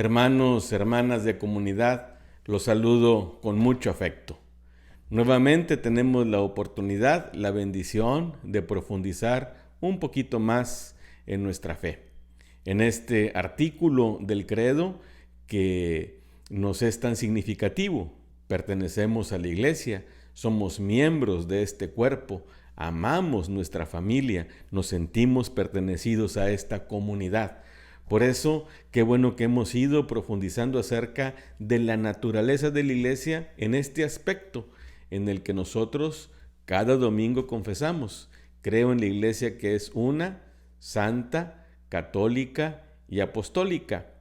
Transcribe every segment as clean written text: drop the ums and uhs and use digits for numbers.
Hermanos, hermanas de comunidad, los saludo con mucho afecto. Nuevamente tenemos la oportunidad, la bendición de profundizar un poquito más en nuestra fe. En este artículo del credo que nos es tan significativo, pertenecemos a la iglesia, somos miembros de este cuerpo, amamos nuestra familia, nos sentimos pertenecidos a esta comunidad. Por eso, qué bueno que hemos ido profundizando acerca de la naturaleza de la iglesia en este aspecto en el que nosotros cada domingo confesamos. Creo en la iglesia que es una, santa, católica y apostólica.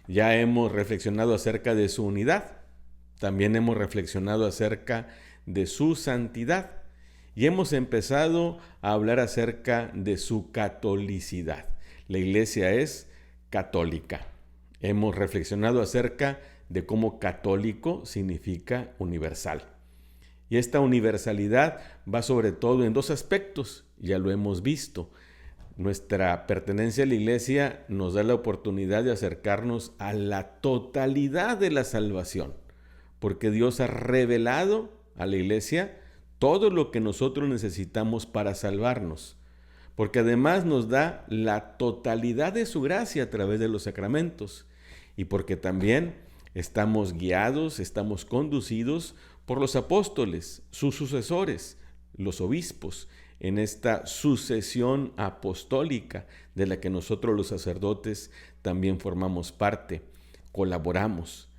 Ya hemos reflexionado acerca de su unidad. También hemos reflexionado acerca de su santidad. Y hemos empezado a hablar acerca de su catolicidad. La iglesia es católica. Hemos reflexionado acerca de cómo católico significa universal. Y esta universalidad va sobre todo en dos aspectos, ya lo hemos visto. Nuestra pertenencia a la iglesia nos da la oportunidad de acercarnos a la totalidad de la salvación, porque Dios ha revelado a la iglesia todo lo que nosotros necesitamos para salvarnos, porque además nos da la totalidad de su gracia a través de los sacramentos y porque también estamos guiados, estamos conducidos por los apóstoles, sus sucesores, los obispos, en esta sucesión apostólica de la que nosotros los sacerdotes también formamos parte, colaboramos.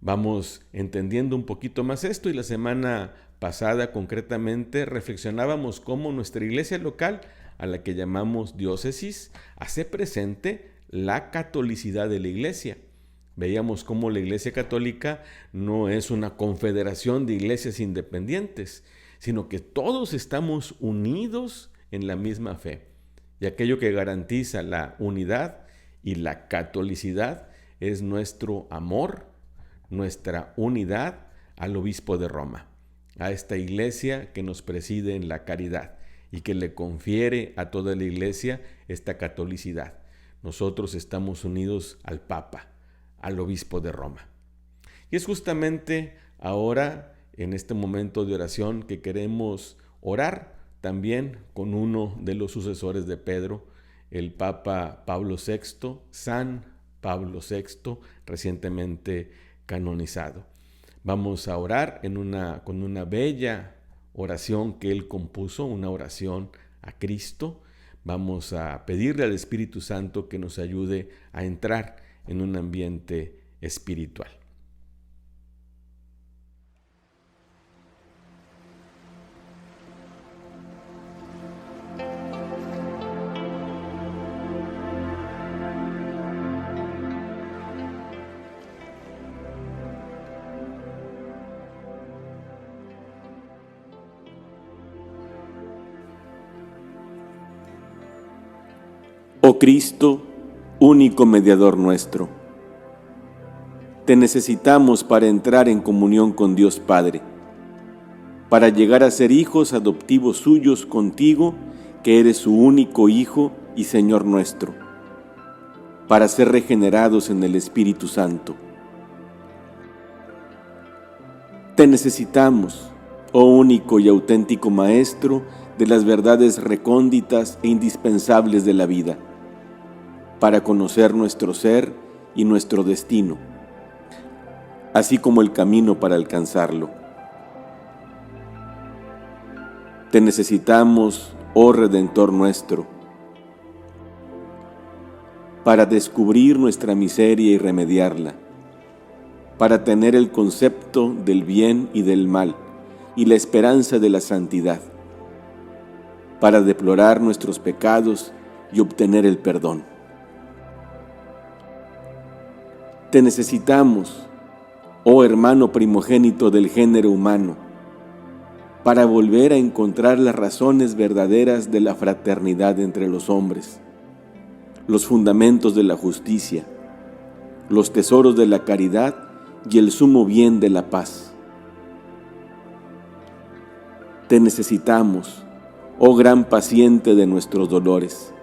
Vamos entendiendo un poquito más esto y la semana pasada concretamente reflexionábamos cómo nuestra iglesia local, a la que llamamos diócesis, hace presente la catolicidad de la iglesia. Veíamos cómo la iglesia católica no es una confederación de iglesias independientes, sino que todos estamos unidos en la misma fe. Y aquello que garantiza la unidad y la catolicidad es nuestro amor, nuestra unidad al obispo de Roma, a esta iglesia que nos preside en la caridad y que le confiere a toda la iglesia esta catolicidad. Nosotros estamos unidos al Papa, al obispo de Roma. Y es justamente ahora, en este momento de oración, que queremos orar también con uno de los sucesores de Pedro, el Papa Pablo VI, San Pablo VI, recientemente canonizado. Vamos a orar con una bella oración que él compuso, una oración a Cristo. Vamos a pedirle al Espíritu Santo que nos ayude a entrar en un ambiente espiritual. Oh Cristo, único mediador nuestro, te necesitamos para entrar en comunión con Dios Padre, para llegar a ser hijos adoptivos suyos contigo, que eres su único Hijo y Señor nuestro, para ser regenerados en el Espíritu Santo. Te necesitamos, oh único y auténtico Maestro de las verdades recónditas e indispensables de la vida, para conocer nuestro ser y nuestro destino, así como el camino para alcanzarlo. Te necesitamos, oh Redentor nuestro, para descubrir nuestra miseria y remediarla, para tener el concepto del bien y del mal y la esperanza de la santidad, para deplorar nuestros pecados y obtener el perdón. Te necesitamos, oh hermano primogénito del género humano, para volver a encontrar las razones verdaderas de la fraternidad entre los hombres, los fundamentos de la justicia, los tesoros de la caridad y el sumo bien de la paz. Te necesitamos, oh gran paciente de nuestros dolores,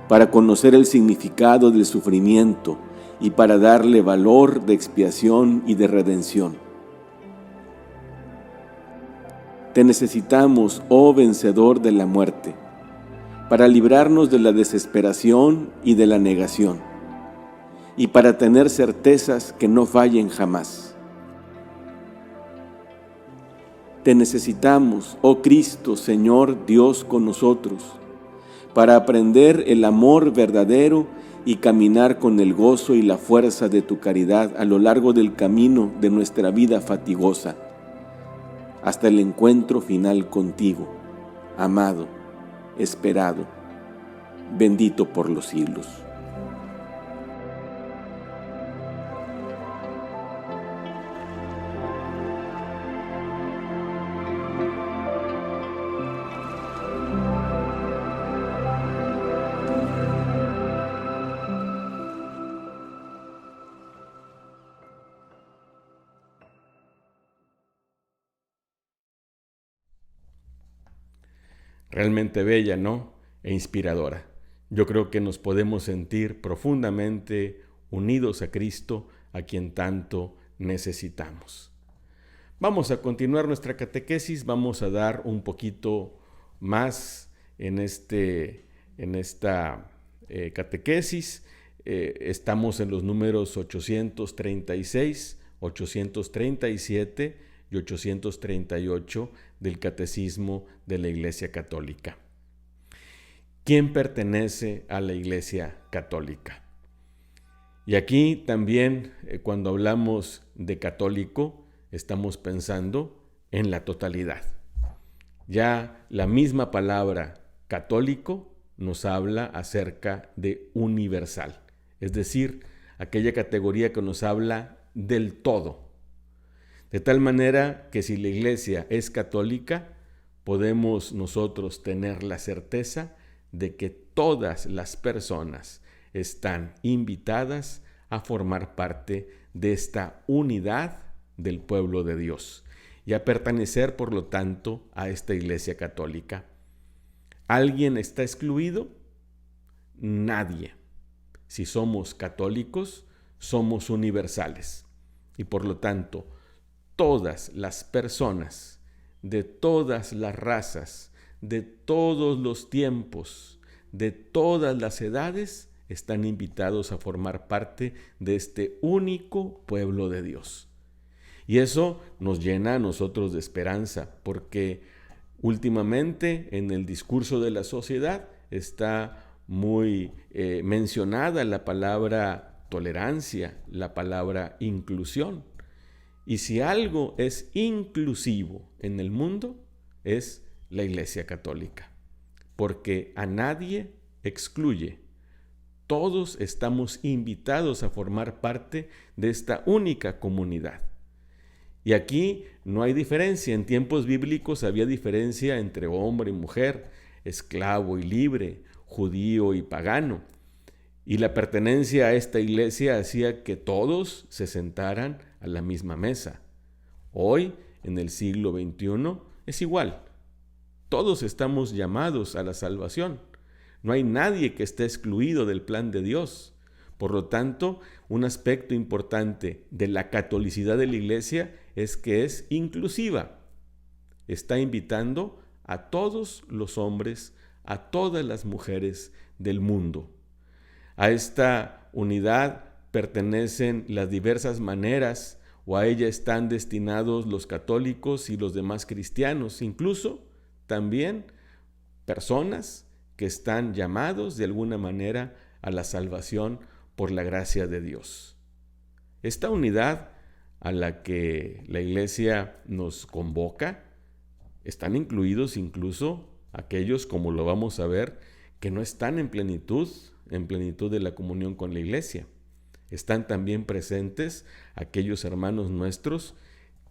para conocer el significado del sufrimiento y para darle valor de expiación y de redención. Te necesitamos, oh vencedor de la muerte, para librarnos de la desesperación y de la negación, y para tener certezas que no fallen jamás. Te necesitamos, oh Cristo, Señor Dios con nosotros, para aprender el amor verdadero y caminar con el gozo y la fuerza de tu caridad a lo largo del camino de nuestra vida fatigosa, hasta el encuentro final contigo, amado, esperado, bendito por los siglos. Realmente bella, ¿no? E inspiradora. Yo creo que nos podemos sentir profundamente unidos a Cristo, a quien tanto necesitamos. Vamos a continuar nuestra catequesis, vamos a dar un poquito más en esta catequesis. Estamos en los números 836, 837 y 838 del Catecismo de la Iglesia Católica. ¿Quién pertenece a la Iglesia Católica? Y aquí también, cuando hablamos de católico, estamos pensando en la totalidad. Ya la misma palabra católico nos habla acerca de universal, es decir, aquella categoría que nos habla del todo. De tal manera que si la Iglesia es católica, podemos nosotros tener la certeza de que todas las personas están invitadas a formar parte de esta unidad del pueblo de Dios y a pertenecer, por lo tanto, a esta Iglesia católica. ¿Alguien está excluido? Nadie. Si somos católicos, somos universales y, por lo tanto, todas las personas, de todas las razas, de todos los tiempos, de todas las edades, están invitados a formar parte de este único pueblo de Dios. Y eso nos llena a nosotros de esperanza, porque últimamente en el discurso de la sociedad está muy mencionada la palabra tolerancia, la palabra inclusión. Y si algo es inclusivo en el mundo, es la Iglesia Católica, porque a nadie excluye. Todos estamos invitados a formar parte de esta única comunidad. Y aquí no hay diferencia. En tiempos bíblicos había diferencia entre hombre y mujer, esclavo y libre, judío y pagano. Y la pertenencia a esta iglesia hacía que todos se sentaran a la misma mesa. Hoy, en el siglo XXI, es igual. Todos estamos llamados a la salvación. No hay nadie que esté excluido del plan de Dios. Por lo tanto, un aspecto importante de la catolicidad de la iglesia es que es inclusiva. Está invitando a todos los hombres, a todas las mujeres del mundo. A esta unidad pertenecen las diversas maneras, o a ella están destinados los católicos y los demás cristianos, incluso también personas que están llamados de alguna manera a la salvación por la gracia de Dios. Esta unidad a la que la Iglesia nos convoca, están incluidos incluso aquellos, como lo vamos a ver, que no están en plenitud de la comunión con la Iglesia. Están también presentes aquellos hermanos nuestros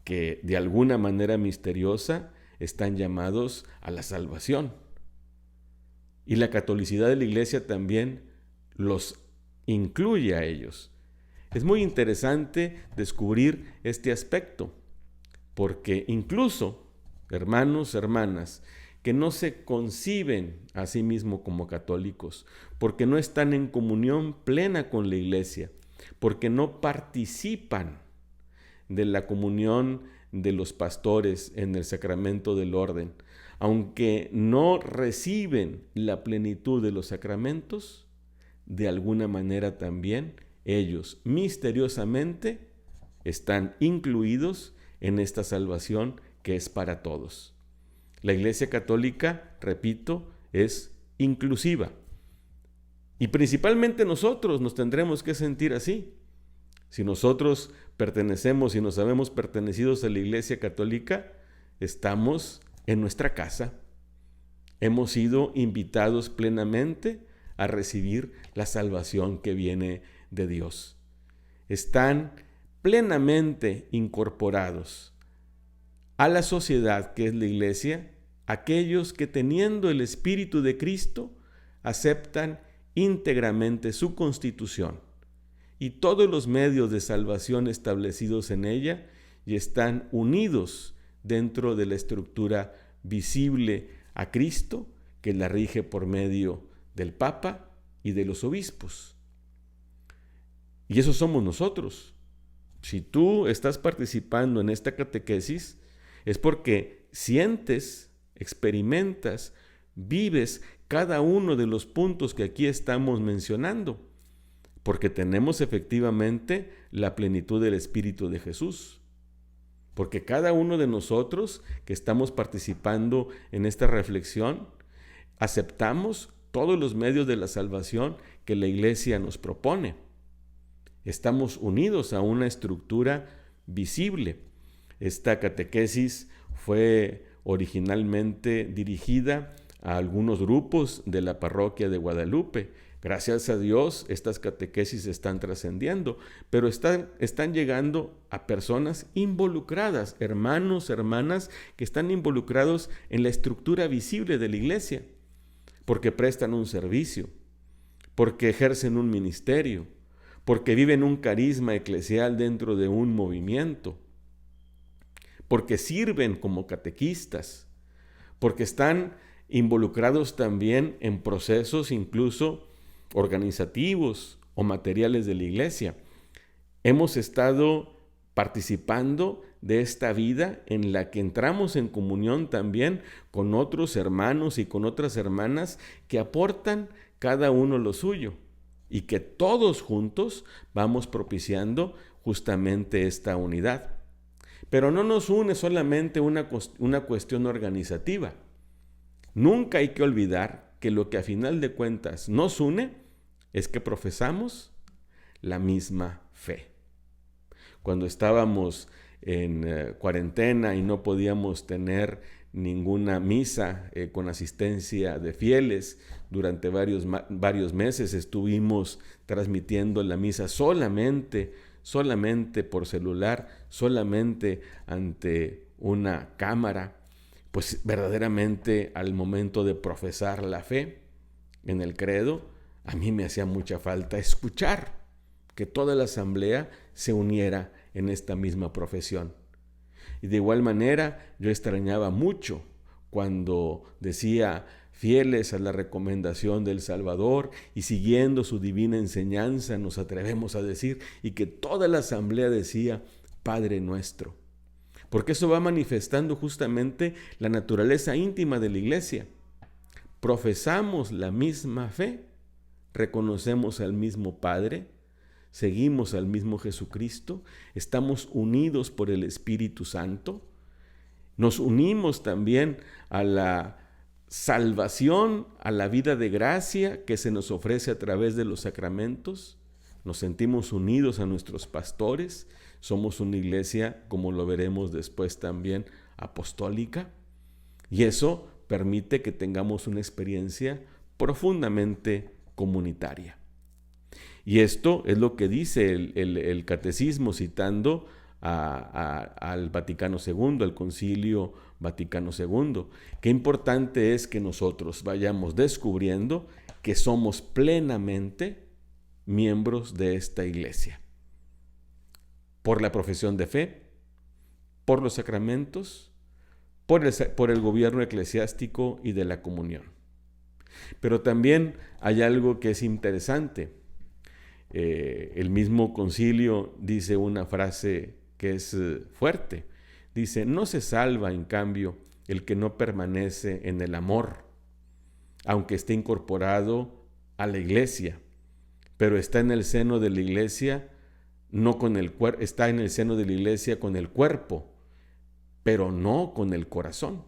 que de alguna manera misteriosa están llamados a la salvación. Y la catolicidad de la Iglesia también los incluye a ellos. Es muy interesante descubrir este aspecto, porque incluso hermanos, hermanas, que no se conciben a sí mismos como católicos, porque no están en comunión plena con la Iglesia, porque no participan de la comunión de los pastores en el sacramento del orden. Aunque no reciben la plenitud de los sacramentos, de alguna manera también ellos misteriosamente están incluidos en esta salvación que es para todos. La Iglesia Católica, repito, es inclusiva. Y principalmente nosotros nos tendremos que sentir así. Si nosotros pertenecemos y nos sabemos pertenecidos a la Iglesia Católica, estamos en nuestra casa. Hemos sido invitados plenamente a recibir la salvación que viene de Dios. Están plenamente incorporados a la sociedad que es la Iglesia, aquellos que teniendo el Espíritu de Cristo aceptan íntegramente su constitución y todos los medios de salvación establecidos en ella y están unidos dentro de la estructura visible a Cristo que la rige por medio del Papa y de los obispos. Y eso somos nosotros. Si tú estás participando en esta catequesis, es porque sientes, experimentas, vives cada uno de los puntos que aquí estamos mencionando, porque tenemos efectivamente la plenitud del Espíritu de Jesús. Porque cada uno de nosotros que estamos participando en esta reflexión, aceptamos todos los medios de la salvación que la Iglesia nos propone. Estamos unidos a una estructura visible. Esta catequesis fue originalmente dirigida a algunos grupos de la parroquia de Guadalupe. Gracias a Dios, estas catequesis están trascendiendo, pero están llegando a personas involucradas, hermanos, hermanas, que están involucrados en la estructura visible de la Iglesia, porque prestan un servicio, porque ejercen un ministerio, porque viven un carisma eclesial dentro de un movimiento, porque sirven como catequistas, porque están involucrados también en procesos incluso organizativos o materiales de la Iglesia. Hemos estado participando de esta vida en la que entramos en comunión también con otros hermanos y con otras hermanas que aportan cada uno lo suyo y que todos juntos vamos propiciando justamente esta unidad. Pero no nos une solamente una cuestión organizativa. Nunca hay que olvidar que lo que a final de cuentas nos une es que profesamos la misma fe. Cuando estábamos en cuarentena y no podíamos tener ninguna misa con asistencia de fieles, durante varios meses estuvimos transmitiendo la misa solamente por celular, solamente ante una cámara. Pues verdaderamente al momento de profesar la fe en el credo, a mí me hacía mucha falta escuchar que toda la asamblea se uniera en esta misma profesión. Y de igual manera yo extrañaba mucho cuando decía fieles a la recomendación del Salvador y siguiendo su divina enseñanza nos atrevemos a decir y que toda la asamblea decía Padre nuestro. Porque eso va manifestando justamente la naturaleza íntima de la Iglesia. Profesamos la misma fe, reconocemos al mismo Padre, seguimos al mismo Jesucristo, estamos unidos por el Espíritu Santo, nos unimos también a la salvación, a la vida de gracia que se nos ofrece a través de los sacramentos, nos sentimos unidos a nuestros pastores, somos una iglesia, como lo veremos después también, apostólica, y eso permite que tengamos una experiencia profundamente comunitaria. Y esto es lo que dice el Catecismo citando al Vaticano II, al Concilio Vaticano II. Qué importante es que nosotros vayamos descubriendo que somos plenamente miembros de esta iglesia. Por la profesión de fe, por los sacramentos, por el gobierno eclesiástico y de la comunión. Pero también hay algo que es interesante. el mismo concilio dice una frase que es fuerte. Dice, no se salva, en cambio, el que no permanece en el amor, aunque esté incorporado a la iglesia, pero está en el seno de la iglesia, no con el cuerpo, está en el seno de la iglesia con el cuerpo, pero no con el corazón.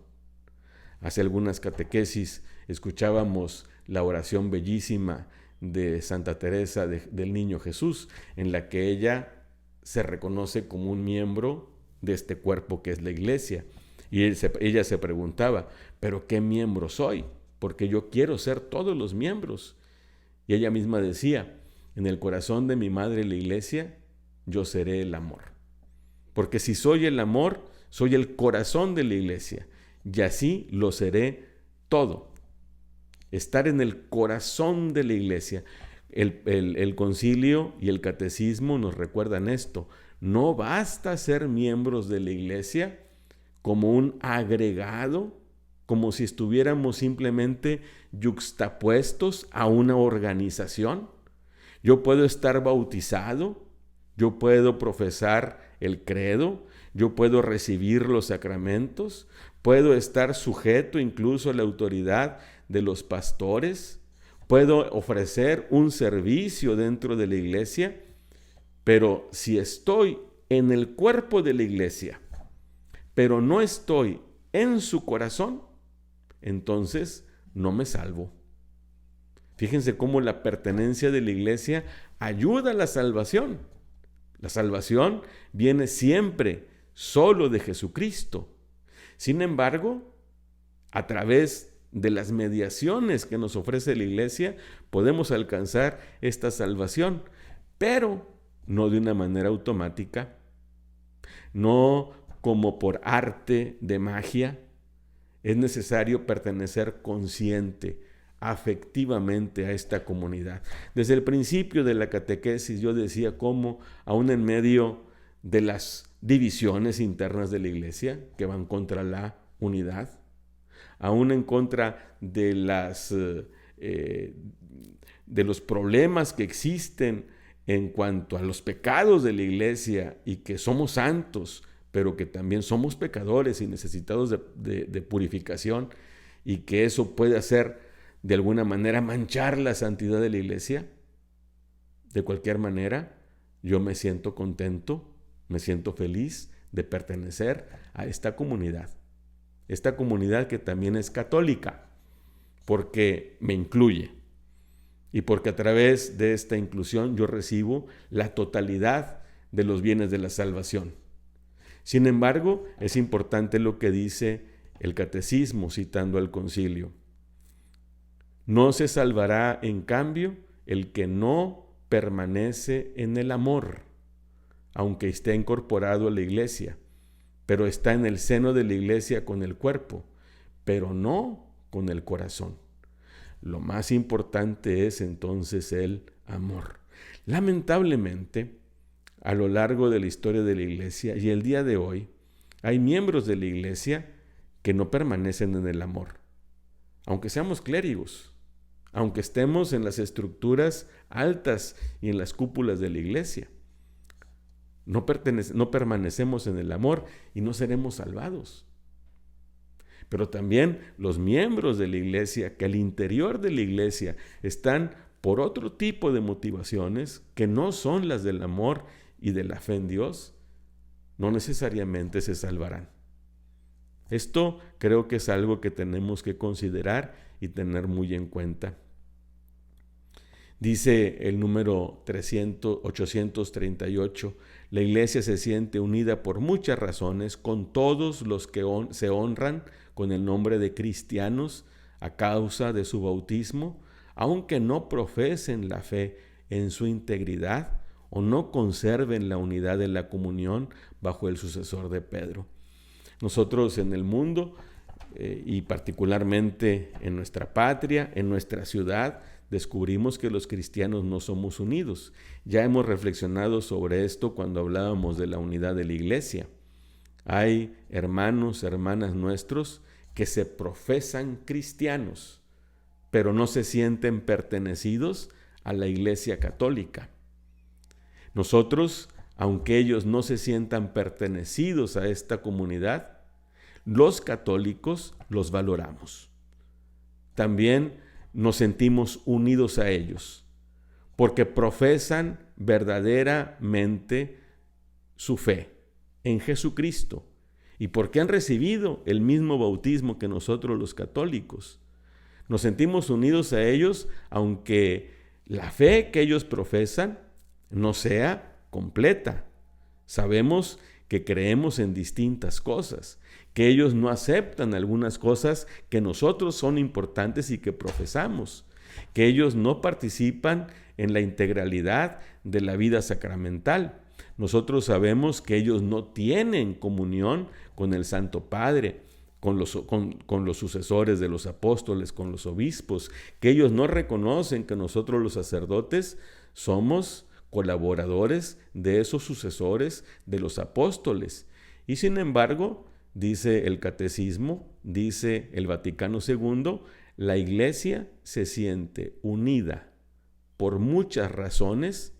Hace algunas catequesis escuchábamos la oración bellísima de Santa Teresa del Niño Jesús, en la que ella se reconoce como un miembro de este cuerpo que es la iglesia. Y ella se preguntaba, ¿pero qué miembro soy? Porque yo quiero ser todos los miembros. Y ella misma decía, en el corazón de mi madre la iglesia, yo seré el amor. Porque si soy el amor, soy el corazón de la iglesia. Y así lo seré todo. Estar en el corazón de la iglesia. El concilio y el catecismo nos recuerdan esto. No basta ser miembros de la iglesia como un agregado, como si estuviéramos simplemente yuxtapuestos a una organización. Yo puedo estar bautizado, yo puedo profesar el credo, yo puedo recibir los sacramentos, puedo estar sujeto incluso a la autoridad de los pastores, puedo ofrecer un servicio dentro de la iglesia, pero si estoy en el cuerpo de la iglesia, pero no estoy en su corazón, entonces no me salvo. Fíjense cómo la pertenencia de la iglesia ayuda a la salvación. La salvación viene siempre solo de Jesucristo. Sin embargo, a través de las mediaciones que nos ofrece la iglesia, podemos alcanzar esta salvación, pero no de una manera automática, no como por arte de magia. Es necesario pertenecer consciente, afectivamente a esta comunidad. Desde el principio de la catequesis yo decía cómo, aún en medio de las divisiones internas de la iglesia que van contra la unidad, aún en contra de los problemas que existen en cuanto a los pecados de la iglesia y que somos santos, pero que también somos pecadores y necesitados de purificación, y que eso puede hacer de alguna manera manchar la santidad de la iglesia. De cualquier manera, yo me siento contento, me siento feliz de pertenecer a esta comunidad que también es católica, porque me incluye y porque a través de esta inclusión yo recibo la totalidad de los bienes de la salvación. Sin embargo, es importante lo que dice el catecismo citando al concilio. No se salvará, en cambio, el que no permanece en el amor, aunque esté incorporado a la iglesia, pero está en el seno de la iglesia con el cuerpo, pero no con el corazón. Lo más importante es entonces el amor. Lamentablemente, a lo largo de la historia de la iglesia y el día de hoy, hay miembros de la iglesia que no permanecen en el amor, aunque seamos clérigos, aunque estemos en las estructuras altas y en las cúpulas de la iglesia. No permanecemos en el amor y no seremos salvados. Pero también los miembros de la iglesia, que al interior de la iglesia están por otro tipo de motivaciones que no son las del amor y de la fe en Dios, no necesariamente se salvarán. Esto creo que es algo que tenemos que considerar y tener muy en cuenta. Dice el número 838, la iglesia se siente unida por muchas razones con todos los que se honran con el nombre de cristianos a causa de su bautismo, aunque no profesen la fe en su integridad o no conserven la unidad de la comunión bajo el sucesor de Pedro. Nosotros en el mundo y particularmente en nuestra patria, en nuestra ciudad, descubrimos que los cristianos no somos unidos. Ya hemos reflexionado sobre esto cuando hablábamos de la unidad de la iglesia. Hay hermanos, hermanas nuestros que se profesan cristianos, pero no se sienten pertenecidos a la iglesia católica. Nosotros, aunque ellos no se sientan pertenecidos a esta comunidad, los católicos los valoramos. También nos sentimos unidos a ellos, porque profesan verdaderamente su fe en Jesucristo y porque han recibido el mismo bautismo que nosotros los católicos. Nos sentimos unidos a ellos, aunque la fe que ellos profesan no sea completa. Sabemos que creemos en distintas cosas, que ellos no aceptan algunas cosas que nosotros son importantes y que profesamos, que ellos no participan en la integralidad de la vida sacramental. Nosotros sabemos que ellos no tienen comunión con el Santo Padre, con los sucesores de los apóstoles, con los obispos, que ellos no reconocen que nosotros los sacerdotes somos colaboradores de esos sucesores de los apóstoles. Y sin embargo, dice el Catecismo, dice el Vaticano II, la Iglesia se siente unida por muchas razones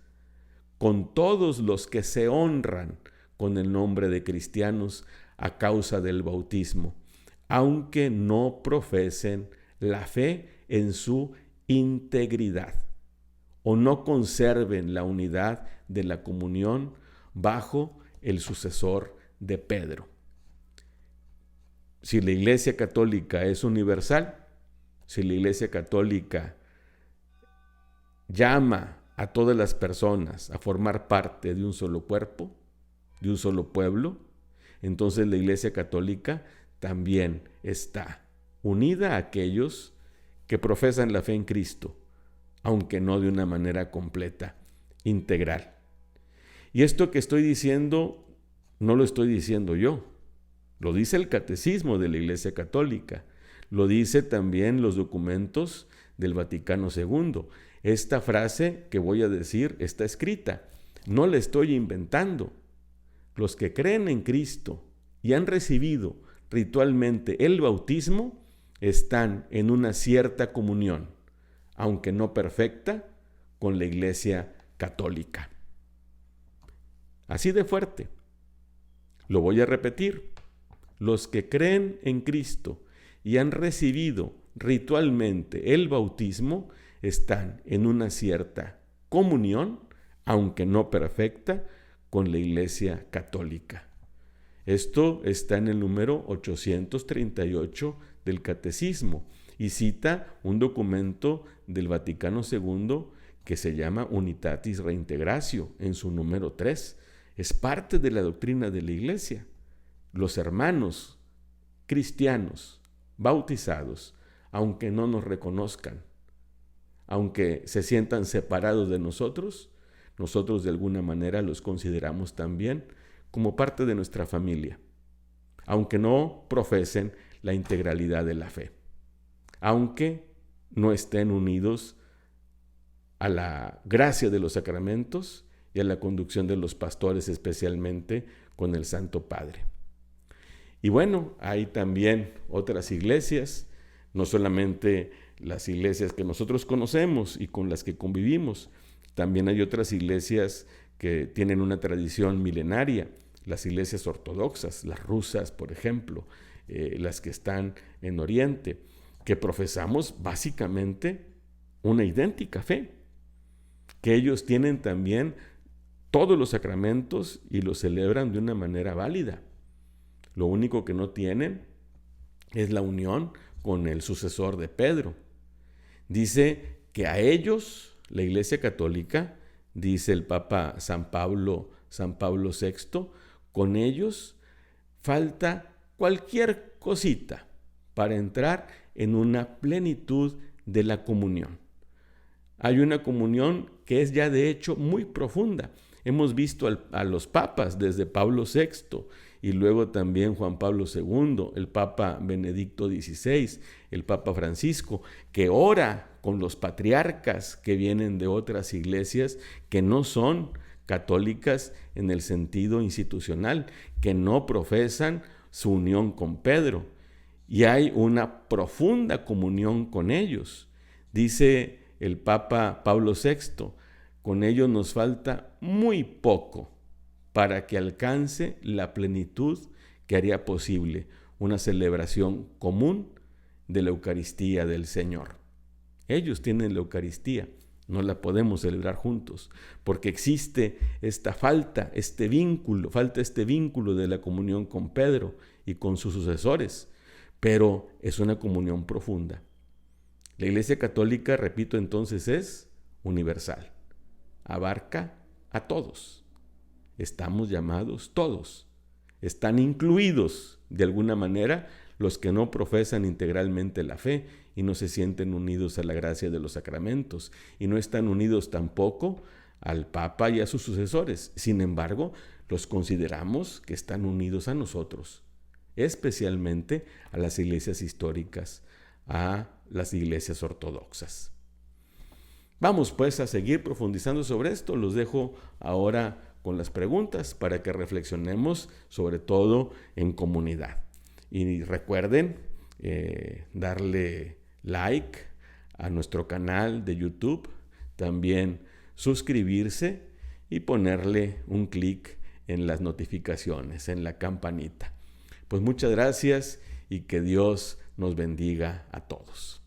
con todos los que se honran con el nombre de cristianos a causa del bautismo, aunque no profesen la fe en su integridad o no conserven la unidad de la comunión bajo el sucesor de Pedro. Si la Iglesia Católica es universal, si la Iglesia Católica llama a todas las personas a formar parte de un solo cuerpo, de un solo pueblo, entonces la Iglesia Católica también está unida a aquellos que profesan la fe en Cristo, aunque no de una manera completa, integral. Y esto que estoy diciendo, no lo estoy diciendo yo, lo dice el Catecismo de la Iglesia Católica, lo dice también los documentos del Vaticano II. Esta frase que voy a decir está escrita, no la estoy inventando. Los que creen en Cristo y han recibido ritualmente el bautismo están en una cierta comunión, aunque no perfecta, con la Iglesia Católica. Así de fuerte. Lo voy a repetir. Los que creen en Cristo y han recibido ritualmente el bautismo están en una cierta comunión, aunque no perfecta, con la Iglesia Católica. Esto está en el número 838 del Catecismo y cita un documento del Vaticano II que se llama Unitatis Reintegratio en su número 3. Es parte de la doctrina de la Iglesia. Los hermanos cristianos bautizados, aunque no nos reconozcan, aunque se sientan separados de nosotros de alguna manera los consideramos también como parte de nuestra familia, aunque no profesen la integralidad de la fe, aunque no estén unidos a la gracia de los sacramentos y a la conducción de los pastores, especialmente con el Santo Padre. Y bueno, hay también otras iglesias, no solamente las iglesias que nosotros conocemos y con las que convivimos, también hay otras iglesias que tienen una tradición milenaria, las iglesias ortodoxas, las rusas, por ejemplo, las que están en Oriente, que profesamos básicamente una idéntica fe, que ellos tienen también todos los sacramentos y los celebran de una manera válida. Lo único que no tienen es la unión con el sucesor de Pedro. Dice que a ellos, la Iglesia Católica, dice el Papa San Pablo VI, con ellos falta cualquier cosita para entrar en una plenitud de la comunión. Hay una comunión que es ya de hecho muy profunda. Hemos visto a los papas desde Pablo VI y luego también Juan Pablo II, el Papa Benedicto XVI, el Papa Francisco, que ora con los patriarcas que vienen de otras iglesias que no son católicas en el sentido institucional, que no profesan su unión con Pedro. Y hay una profunda comunión con ellos. Dice el Papa Pablo VI, con ello nos falta muy poco para que alcance la plenitud que haría posible una celebración común de la Eucaristía del Señor. Ellos tienen la Eucaristía, no la podemos celebrar juntos, porque existe esta falta este vínculo de la comunión con Pedro y con sus sucesores, pero es una comunión profunda. La Iglesia Católica, repito entonces, es universal, abarca a todos. Estamos llamados todos. Están incluidos de alguna manera los que no profesan integralmente la fe y no se sienten unidos a la gracia de los sacramentos y no están unidos tampoco al Papa y a sus sucesores. Sin embargo, los consideramos que están unidos a nosotros, especialmente a las iglesias históricas, a las iglesias ortodoxas. Vamos pues a seguir profundizando sobre esto. Los dejo ahora con las preguntas para que reflexionemos sobre todo en comunidad. Y recuerden darle like a nuestro canal de YouTube, también suscribirse y ponerle un clic en las notificaciones, en la campanita. Pues muchas gracias y que Dios nos bendiga a todos.